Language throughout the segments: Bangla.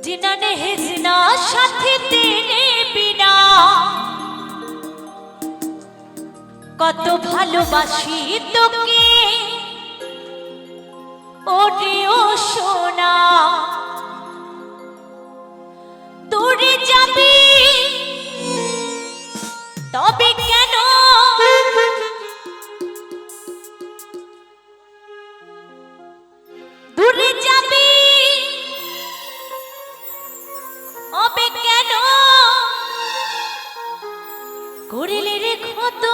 जिन्होंने हिजना साथी तेरे बिना কত ভালোবাসি তোকে ওরে ও সোনা দূরে যাবি তবে কেন দূরে যাবি তবে কেন করিলে রে ক্ষত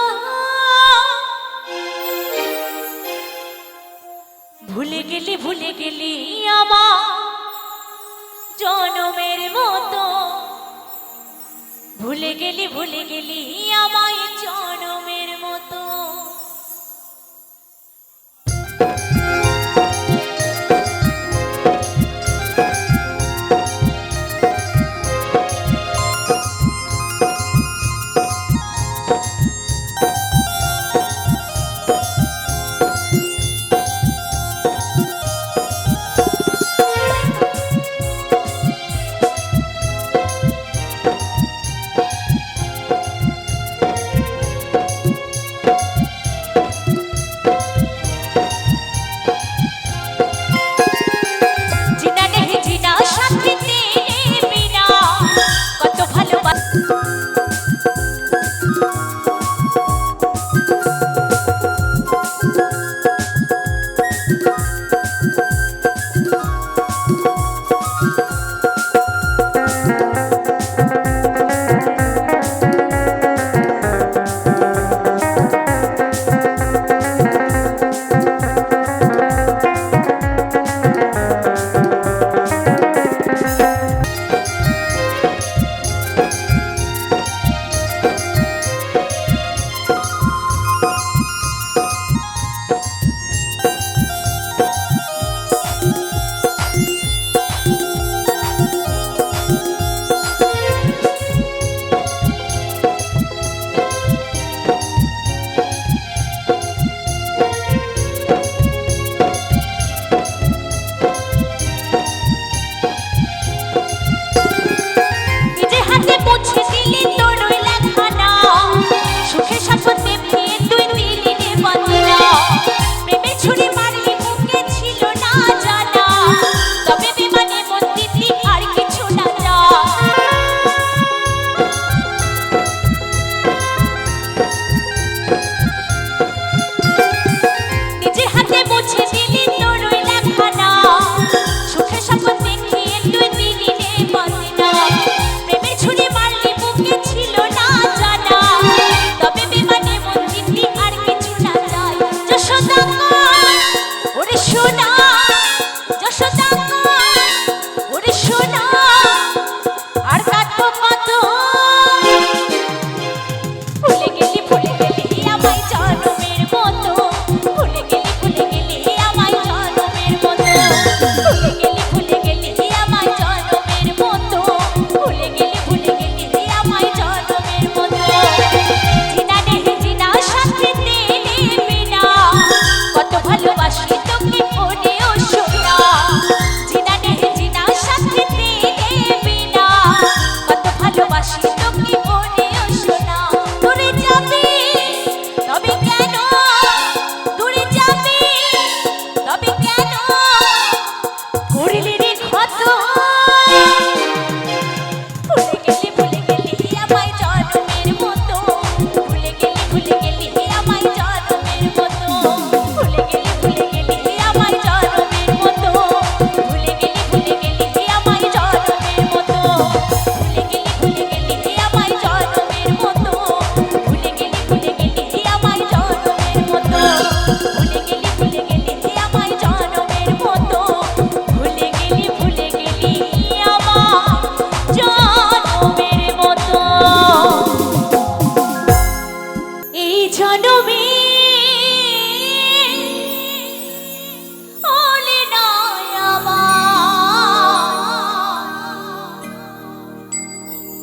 ভুলে গেলি আমার জনমের মতো ভুলে গেলি আমায় জনমের মতো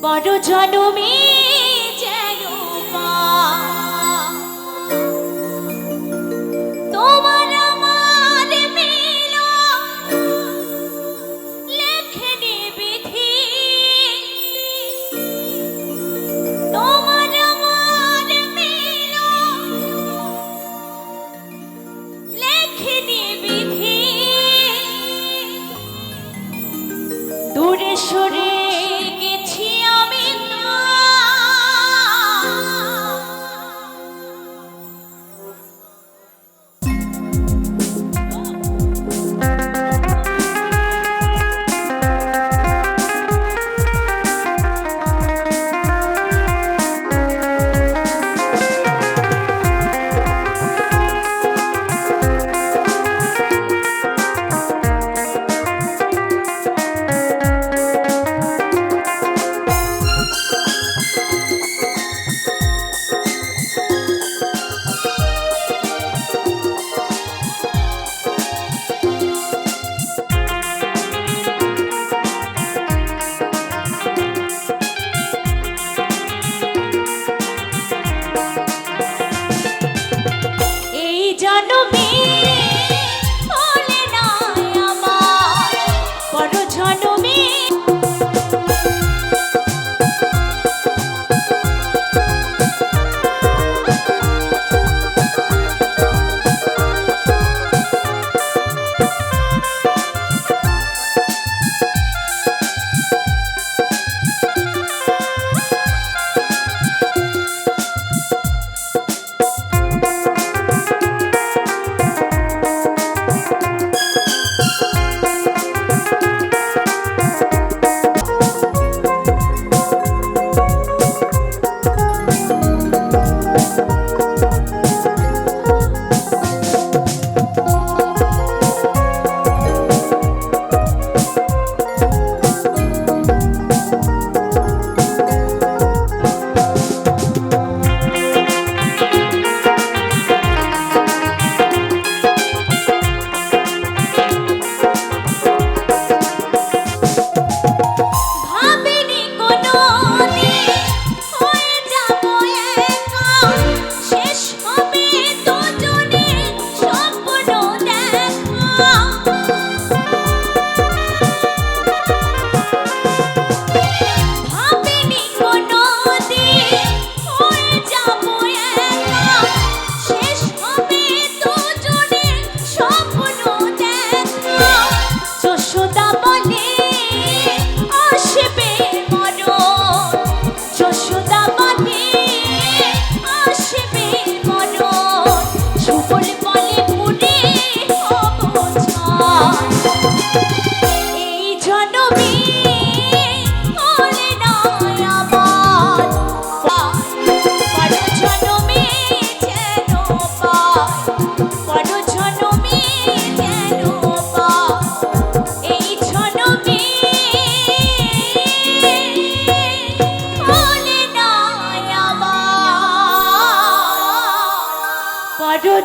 বড় জনমে যেন তোমার আমার মিলন লেখে নিবিধ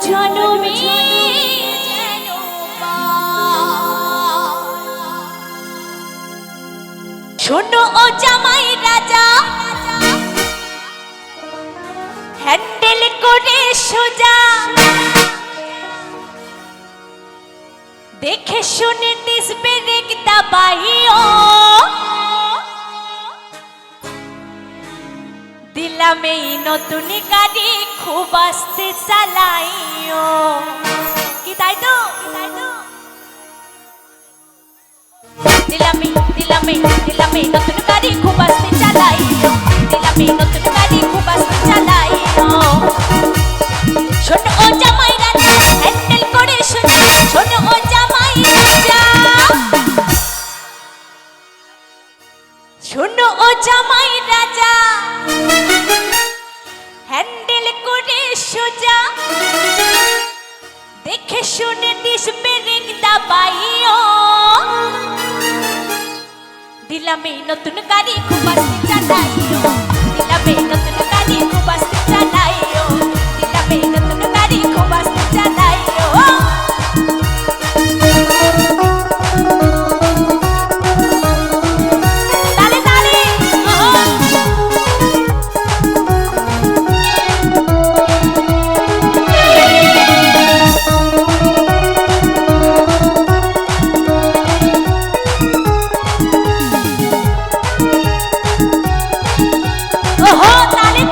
জনমে শোনো ও জামাই রাজা হ্যান্ডেল করে সোজা দেখে শুনে ডিস ব্রেক দাবাইও দিলাম এই নতুন গাড়ি খুব আস্তে চালাইও কি তাই তো দিলাম এই নতুন গাড়ি খুব আস্তে চালাইও দিলাম এই নতুন গাড়ি খুব আস্তে চালাইও শোনো ও জামাই রাজা হ্যান্ডেল করে সোজা শোনো ও জামাই রাজা শোনো ও জামাই রাজা হ্যান্ডেল করে সোজা দেখে শুনে ডিস ব্রেক দাবাইও দিলাম এই নতুন গাড়ি খুব আস্তে চালাইও দিলাম এই নতুন গাড়ি খুব আস্তে চালাইও দিলাম এই নতুন গাড়ি খুব আস্তে চালাইও তালে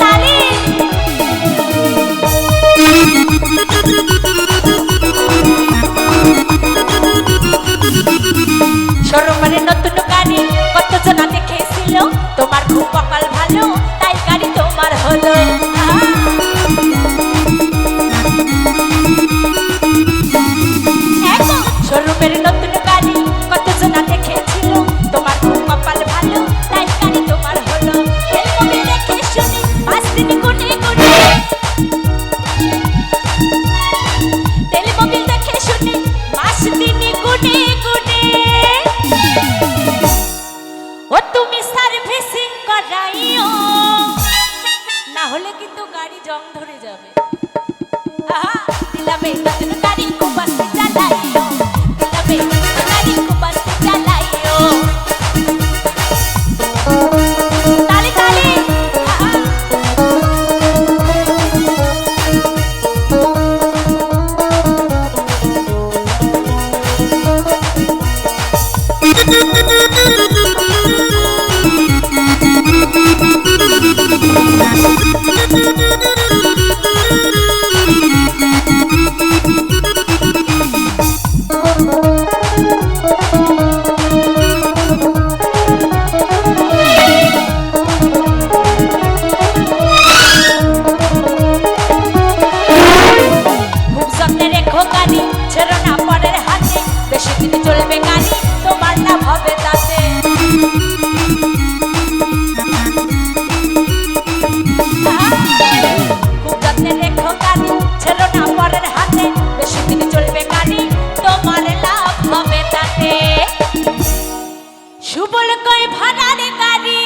কই ভাড়ার গাড়ি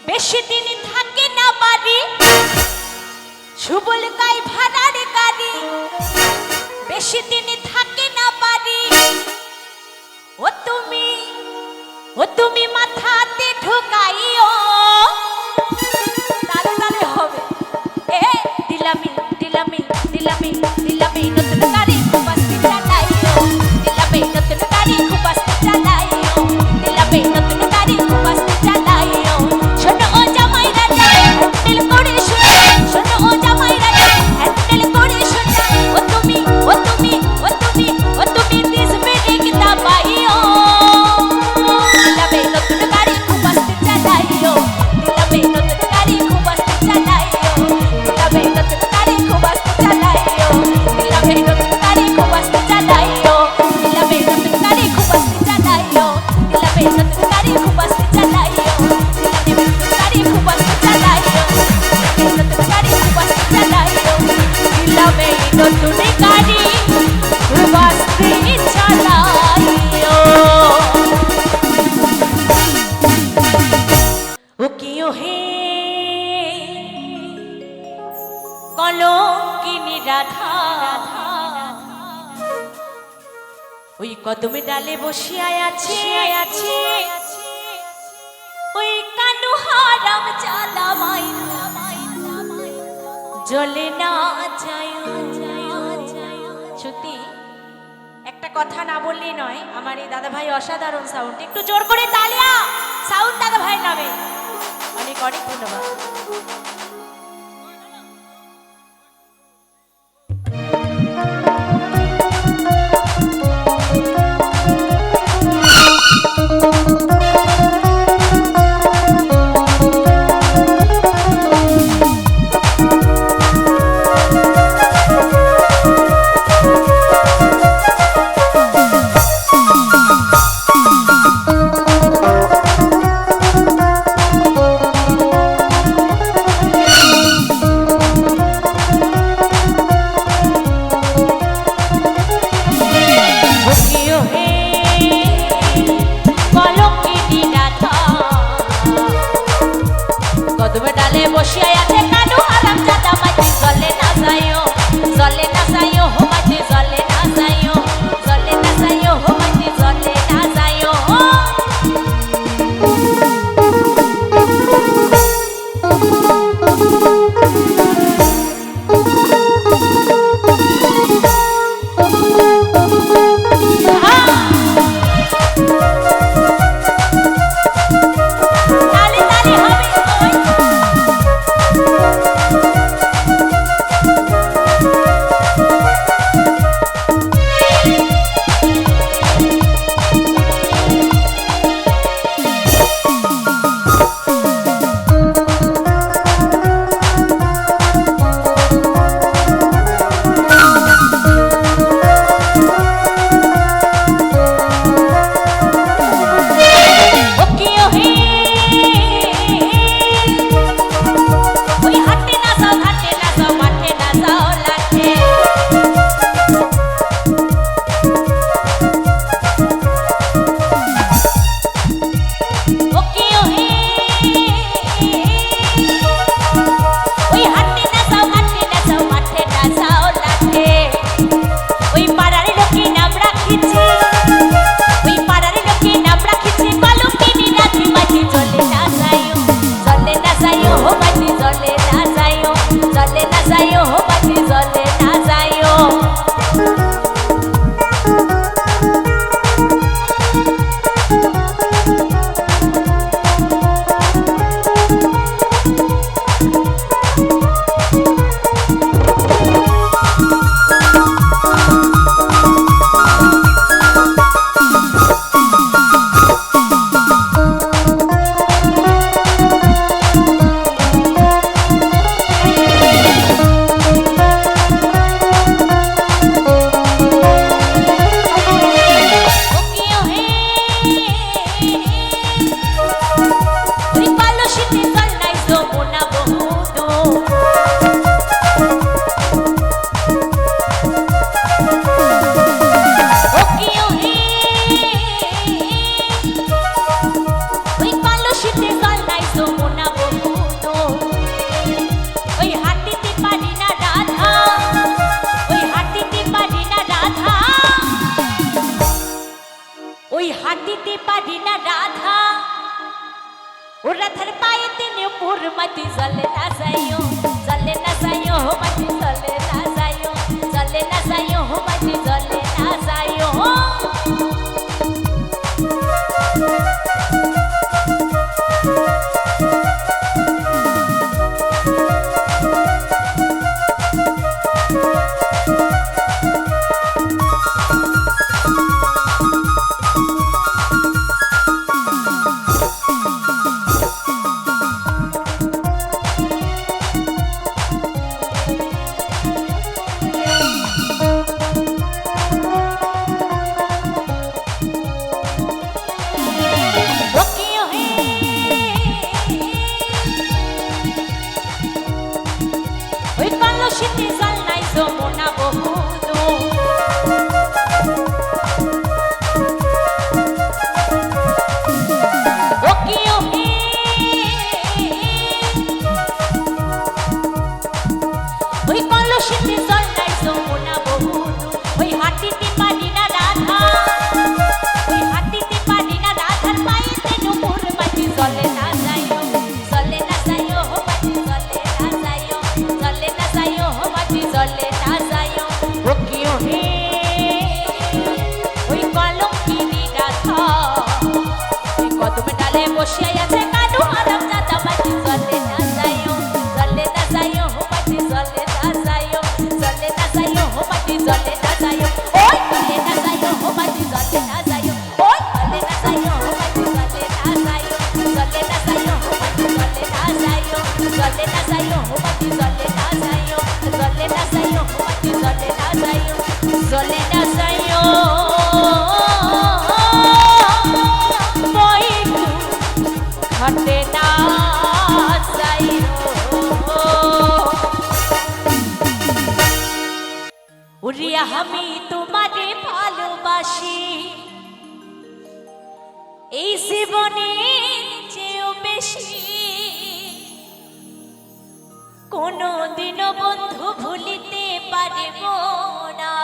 বেশি দিন থাকে না বাড়ি সুবল কই ভাড়ার গাড়ি বেশি দিন থাকে না বাড়ি ও তুমি মাথাতে ঢোকাইও তালে তালে হবে এ দিলামি দিলামি দিলামি দিলামি নতুন গাড়ি খুব আস্তে চালাইও দিলামি নতুন গাড়ি খুব আস্তে চালাইও দিলামি নতুন গাড়ি খুব আস্তে চালাইও শোনো ও জামাই রাজা হ্যান্ডেল করে শোনা শোনো ও জামাই রাজা হ্যান্ডেল করে শোনা ও তুমি ও তুমি ও তুমি ও তুমি দিস ব্রেক দাবাইও দিলামি নতুন গাড়ি খুব আস্তে চালাইও দিলামি নতুন গাড়ি খুব আস্তে চালাইও দিলামি নতুন গাড়ি খুব আস্তে চালাইও দিলামি নতুন গাড়ি খুব আস্তে চালাইও দিলামি নতুন গাড়ি খুব আস্তে চালাইও দিলামি নতুন গাড়ি খুব আস্তে চালাইও দিলামি নতুন গাড়ি খুব আস্তে চালাইও দিলামি নতুন গাড়ি খুব আস্তে চালাইও দিলামি নতুন গাড়ি খুব আস্তে চালাইও ও কিও হে কলঙ্কিনী রাধা ওই কদমে ডালে বসিয়ায় আছে ওই কানু হারাম চালামাই জলে না যায় সত্যি একটা কথা না বললেই নয় আমার এই দাদা ভাই অসাধারণ সাউন্ড একটু জোর করে তালিয়া সাউন্ড দাদা ভাই নামে অনেক অনেক ধন্যবাদ কদমে ডালে বসিয়ায় আছে কানু হারাম জাদা মাটি জলে না যাইও হো মাটি জলে না যাইও হো মাটি জলে না যাইও তালি তালি হবে পারি না রাধা ও রাধার পায়েতে নুপুর মাটি জলে না যাইও মাটি জলে না যাইও মাটি জলে না যাইও শীতে জল নাই যমুনা বহুদূর ওই কলসিতে জল নাই যমুনা বহুদূর ওই হাঁটিতে পারি না রাধা রাধার পায়েতে নুপুর মাটি জলে না যাইও মাটি জলে না যাইও মাটি জলে না যাইও ও কিও হে ওই কলঙ্কিনী রাধা ওই কদম ডালে বসে আছে কানু আরাম দাদা মাটি জলে না যাইও মাটি জলে না যাইও মাটি জলে না যাইও ওই জলে না যাইও মাটি জলে না যাইও ওই জলে না যাইও মাটি জলে না যাইও মাটি জলে না যাইও মাটি জলে না যাইও মাটি জলে না যাইও বইকু ঘটে না যাইও উড়িয়া আমি তোমারে ভালোবাসি এই জীবনে চেয়েও বেশি কোনদিনও বন্ধু ভুলিতে পারব না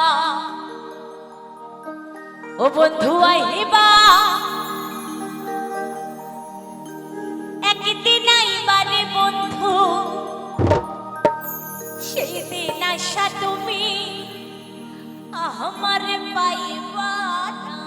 ও বন্ধু আইবা একদিন আইবারে বন্ধু সেই দিন আশা তুমি আমার পাইবা না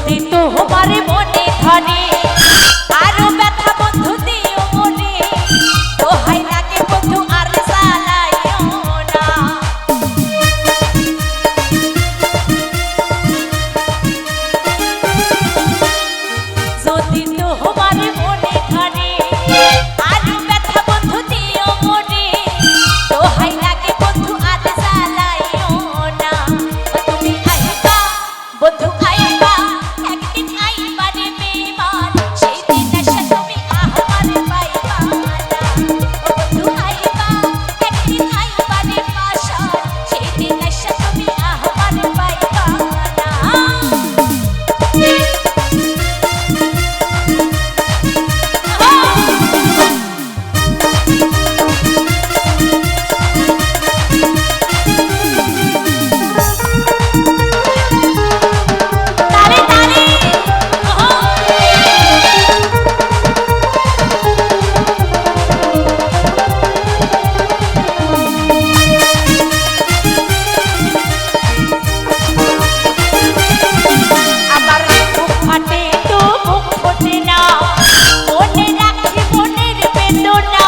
যদি তোমার মনে ধরে আরো ব্যথা বন্ধু দিও মনে, দোহাই লাগে বন্ধু আর জ্বালাইও না। যদি তোমার মনে ধরে আরো ব্যথা বন্ধু দিও মনে, দোহাই লাগে বন্ধু আর জ্বালাইও না। তুমি আইবা বন্ধু আইবা, একদিন আইবা রে বেমান, সেই দিন এসে তুমি আমার পাইবা না। ও বন্ধু আইবা, একদিন আইবা রে পাশান, সেই দিন এসে তুমি আমার পাইবা না। তালে তালে আমার বুক ফাটে তো বুক ফোটে না, মনে রাখি মনের বেদনা,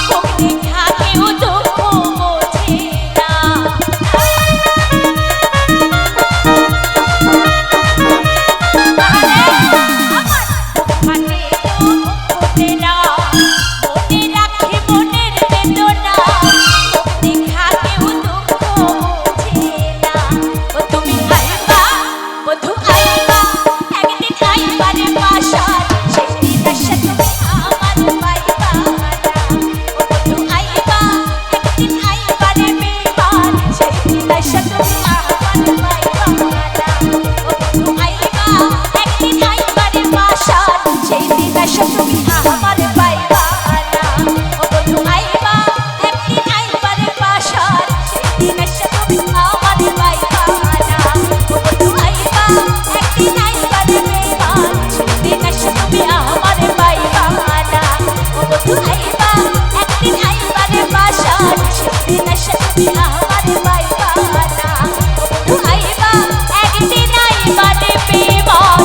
বুক দেখা কেউ দুঃখ বোঝে না। আমার বুক ফাটে তো বুক ফোটে না, মনে রাখি মনের বেদনা, বুক দেখা কেউ দুঃখ বোঝে না। ও তুমি আইবা বন্ধু আইবা, একদিন আইবা রে পাশান, সেই দিন এসে তুমি আমার পাইবা না। ও বন্ধু আইবা, একদিন আইবা রে বেমান, সেই দিন এসে তুমি আমার পাইবা না। ও বন্ধু আইবা, একদিন আইবা রে পাশান, সেই দিন এসে তুমি আমার পাইবা না। ও বন্ধু আইবা, একদিন আইবা রে পাশান, সেই দিন এসে তুমি আমার পাইবা না। ও বন্ধু আইবা, একদিন আইবা রে বেমান, সেই দিন এসে তুমি আমার পাইবা না। ও বন্ধু আইবা, একদিন আইবা রে পাশান, সেই দিন এসে তুমি আমার পাইবা না। ও বন্ধু আইবা, একদিন আইবা রে বেমান,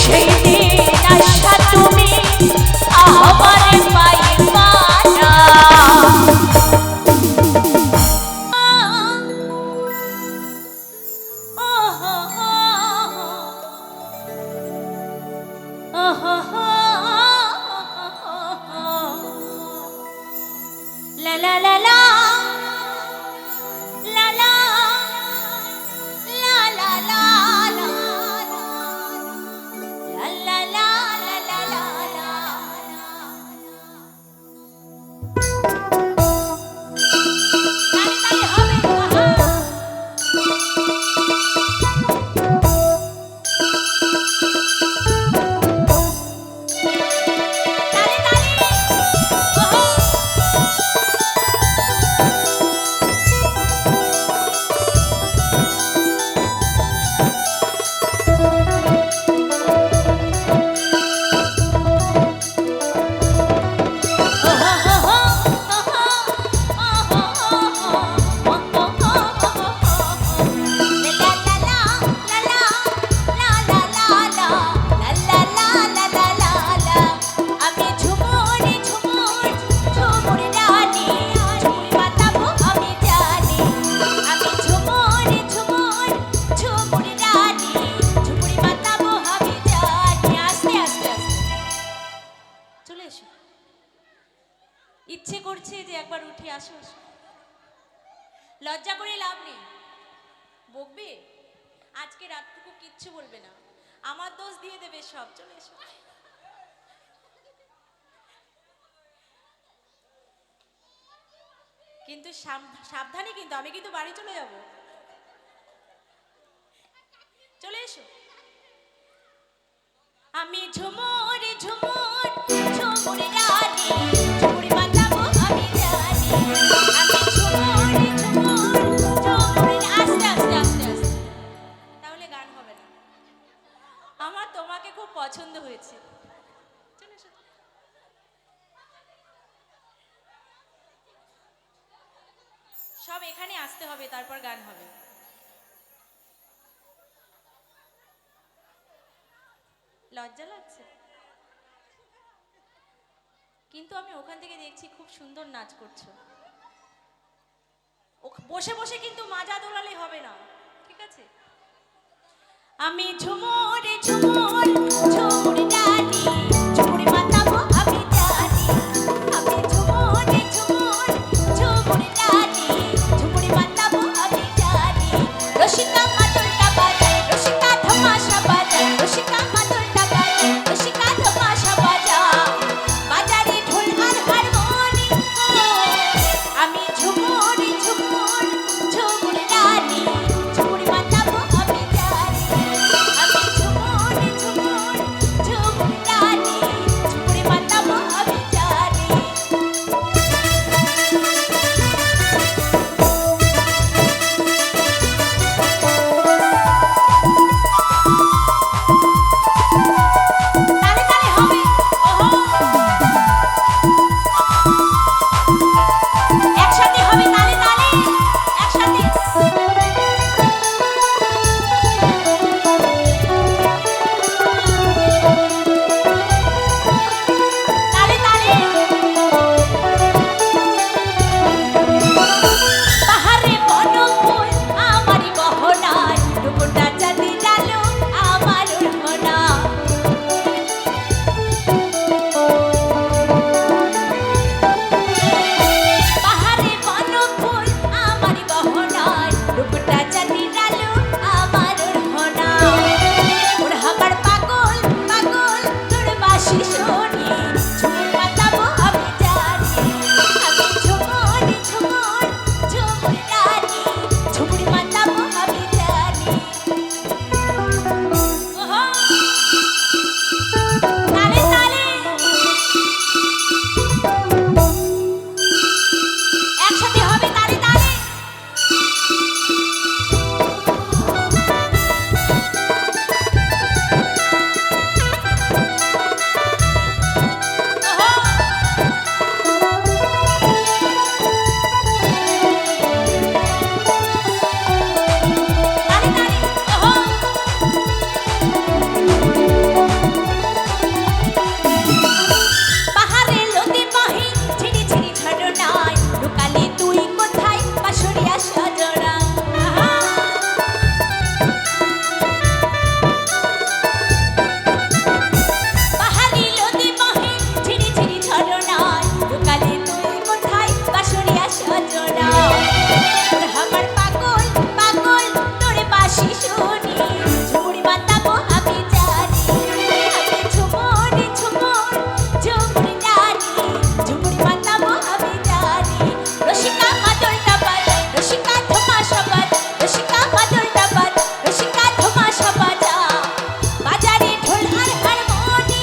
সেই দিন এসে তুমি আমার পাইবা না। La la la la la la la la la la la la la la তালে তালে হবে তালে আমি ঝুমুরি ঝুমুর ঝুমুর রানী, ঝুমুরি মাতাবো আমি জানি। আমি ঝুমুরি ঝুমুর ঝুমুর রানী, ঝুমুরি মাতাবো আমি জানি। আস্তে আস্তে আস্তে চলে এসো, ইচ্ছে করছে যে একবার উঠে আসো। লজ্জা করে লাভ নেই, বকবে আজকে রাতটুকু কিচ্ছু বলবে না, আমার দোষ দিয়ে দেবে সব। চলে এসো। কিন্তু সাবধানে, কিন্তু আমি কিন্তু বাড়ি চলে যাব। চলে এসো। আমি ঝুমুরি ঝুমুর ঝুমুর রানী, ঝুমুরি মাতাবো আমি জানি। আমি ঝুমুরি ঝুমুর ঝুমুর। আস্তে আস্তে আস্তে আস্তে, তাহলে গান হবে না। আমার তোমাকে খুব পছন্দ হয়েছে। চলে এসো। সব এখানে আসতে হবে, তারপর গান হবে। লজ্জা লাগছে? কিন্তু আমি ওখান থেকে দেখছি খুব সুন্দর নাচ করছো। বসে বসে কিন্তু মাজা দোলালে হবে না, ঠিক আছে? আমি ঝুমুর ঝুমুর ঝুমুর জানি, ঝুমুর মাতাবো আমি জানি। আমি ঝুমুর ঝুমুর ঝুমুর জানি, ঝুমুর মাতাবো আমি জানি। রসিকা মাদলটা বাজায়, রসিকা ধমাশা বাজায়, রসিকা মাদলটা বাজায়, রসিকা ধমাশা বাজায়। বাজারে ঢোল আর হারমোনি, আমি ঝুমুর ঝুমুর ঝুমুর জানি, ঝুমুর মাতাবো আমি জানি। আমি ঝুমুর ঝুমুর ঝুমুর জানি, ঝুমুর মাতাবো আমি জানি। তালে তালে হবে, ওহো একসাথে হবে, তালে তালে একসাথে। তালে তালে পাহাড়ে বনফুল আমারই গহনায়, রূপটা চাঁদি ডালো আমার ওড়না। পাহাড়ে বনফুল আমারই গহনায়, রূপটা চাঁদি ডালো আমার ওড়না। ওর হামার পাগল পাগল তোর বাঁশি শুনি, ঝুমুর মাতাবো আমি জানি। আমি ঝুমুর ঝুমুর ঝুমুর জানি, ঝুমুর মাতাবো আমি জানি। ওহো তালে তালে একসাথে হবে, তালে তালে। তালে তালে ওহো পাহাড়ে নদী বহে ঝিরি ঝিরি ঝরনায়, লুকালে তুই কোথায় বাঁশরিয়া সজনা। পাহাড়ি নদী বহে ঝিরি ঝিরি ঝরনায়, লুকালে তুই কোথায় বাঁশরিয়া সজনা। ওর হামার পাগল পাগল তোর বাঁশি শুনি, ঝুমুর মাতাবো আমি জানি। আমি ঝুমুর ঝুমুর ঝুমুর জানি, ঝুমুর মাতাবো আমি জানি। রসিকা মাদলটা বাজায়, রসিকা ধমাশা বাজায়, রসিকা মাদলটা বাজায়, রসিকা ধমাশা বাজায়। বাজারে ঢোল আর হারমোনি,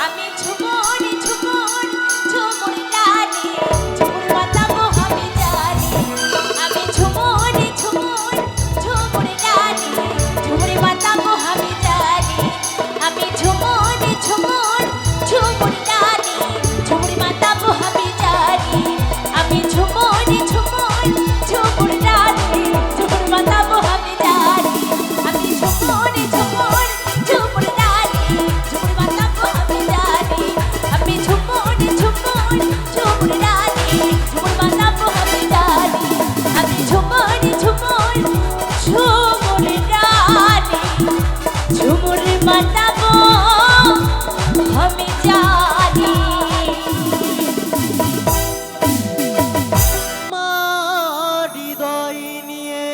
আমি ঝুমুর ঝুমুর ঝুমুর জানি, ঝুমুর মাতাবো আমি জানি। আমি ঝুমুর ঝুমুর ঝুমুর জানি, ঝুমুর মাতাবো আমি জানি। আমি ঝুমুর ঝুমুর ঝুমুর জানি, ঝুমুর মাতাবো আমি জানি। আমি ঝুমুর ঝুমুর ঝুমুর জানি, ঝুমুর মাতাবো আমি জানি। আমি ঝুমুর ঝুমুর ঝুমুর জানি, ঝুমুর মাতাবো আমি জানি। আমি ঝুমুর ঝুমুর ঝুমুর জানি, ঝুমুর মাতাবো আমি জানি। আমি ঝুমুর ঝুমুর ঝুমুর জানি, ঝুমুর মাতাবো আমি জানি। আমার হৃদয় নিয়ে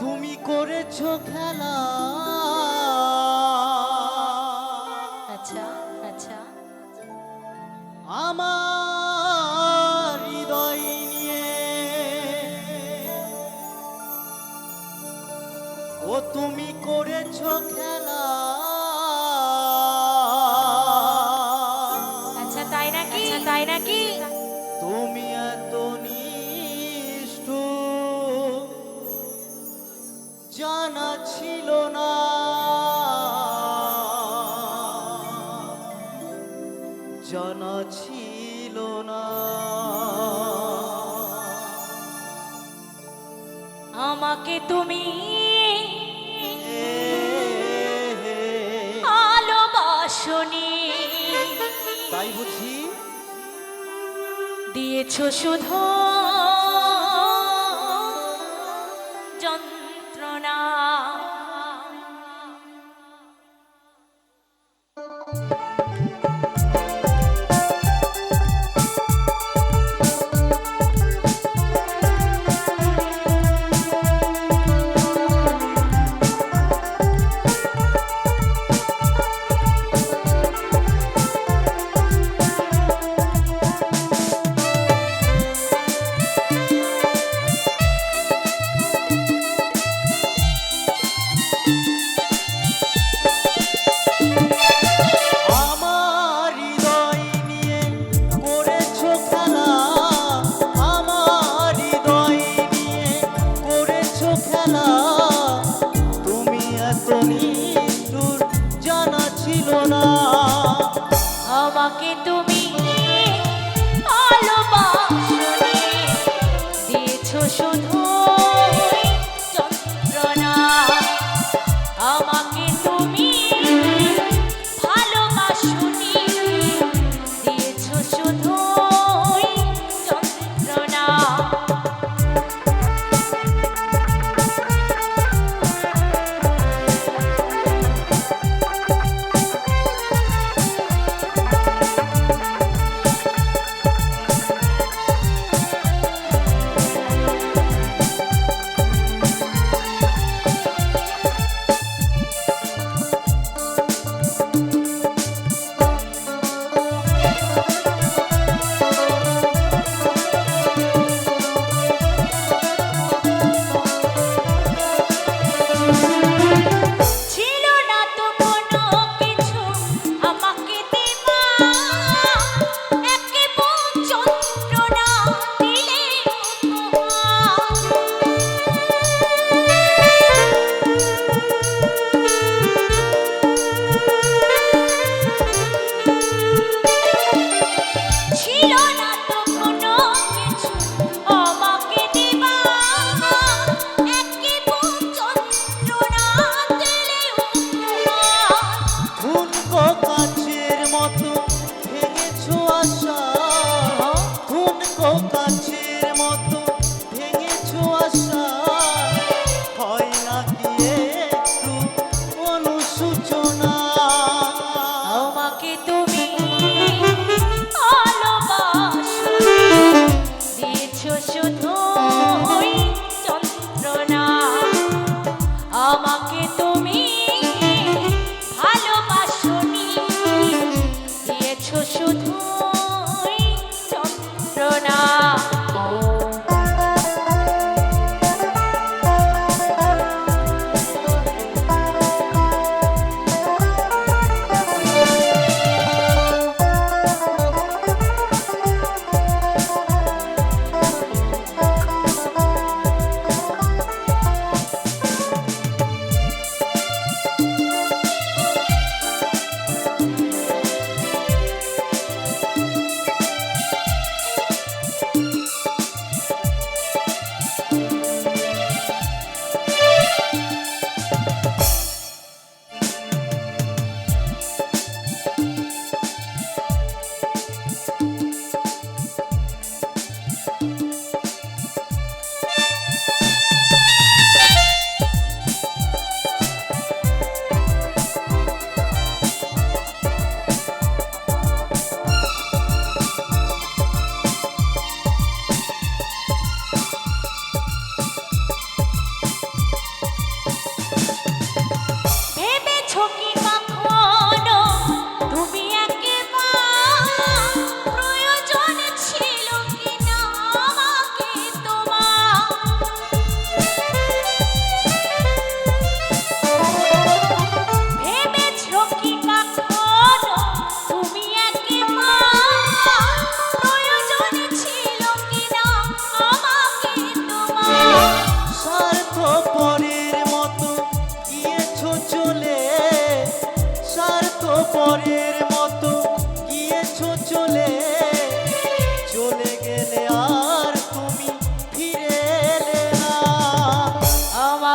তুমি করেছো খেলা, আচ্ছা আচ্ছা। আমার হৃদয় নিয়ে ও তুমি করেছো খেলা। আচ্ছা তাই নাকি? আচ্ছা তাই নাকি? তুমি এত নিষ্ঠুর জানা ছিল না, জানা ছিল না। আমাকে তুমি এ, ভালোবাসনি, তাই বুঝি দিয়েছো শুধু যন্ত্রণা। আমার হৃদয় নিয়ে করেছো খেলা, আমার হৃদয় নিয়ে করেছো খেলা, তুমি এত নিষ্ঠুর জানা ছিল না। আমাকে তুমি ভালোবাসনি, দিয়েছো শুধু যন্ত্রণা। আমাকে তুমি ভালোবাসনি, দিয়েছো শুধু যন্ত্রণা।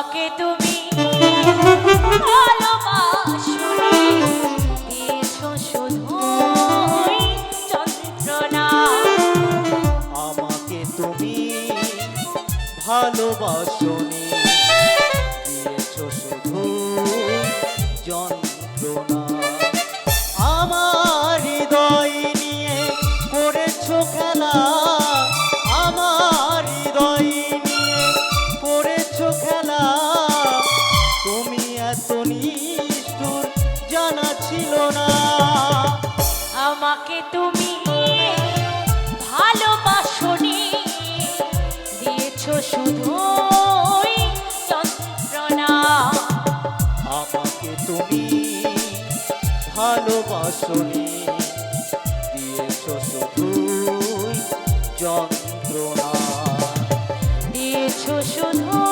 আমাকে তুমি ভালোবাসনি, দিয়েছো শুধুই যন্ত্রণা। আমাকে তুমি ভালোবাসনি, দিয়েছো শুধু যন্ত্রণা। আমার হৃদয় নিয়ে করেছো খেলা, আমার হৃদয় নিয়ে করেছো খেলা। তুমি এত নিষ্ঠুর জানা ছিল না। আমাকে তুমি ভালোবাসনি, দিয়েছো শুধুই যন্ত্রণা। আমাকে তুমি ভালোবাসনি, দিয়েছো শুধুই যন্ত্রণা। দিয়েছো শুধু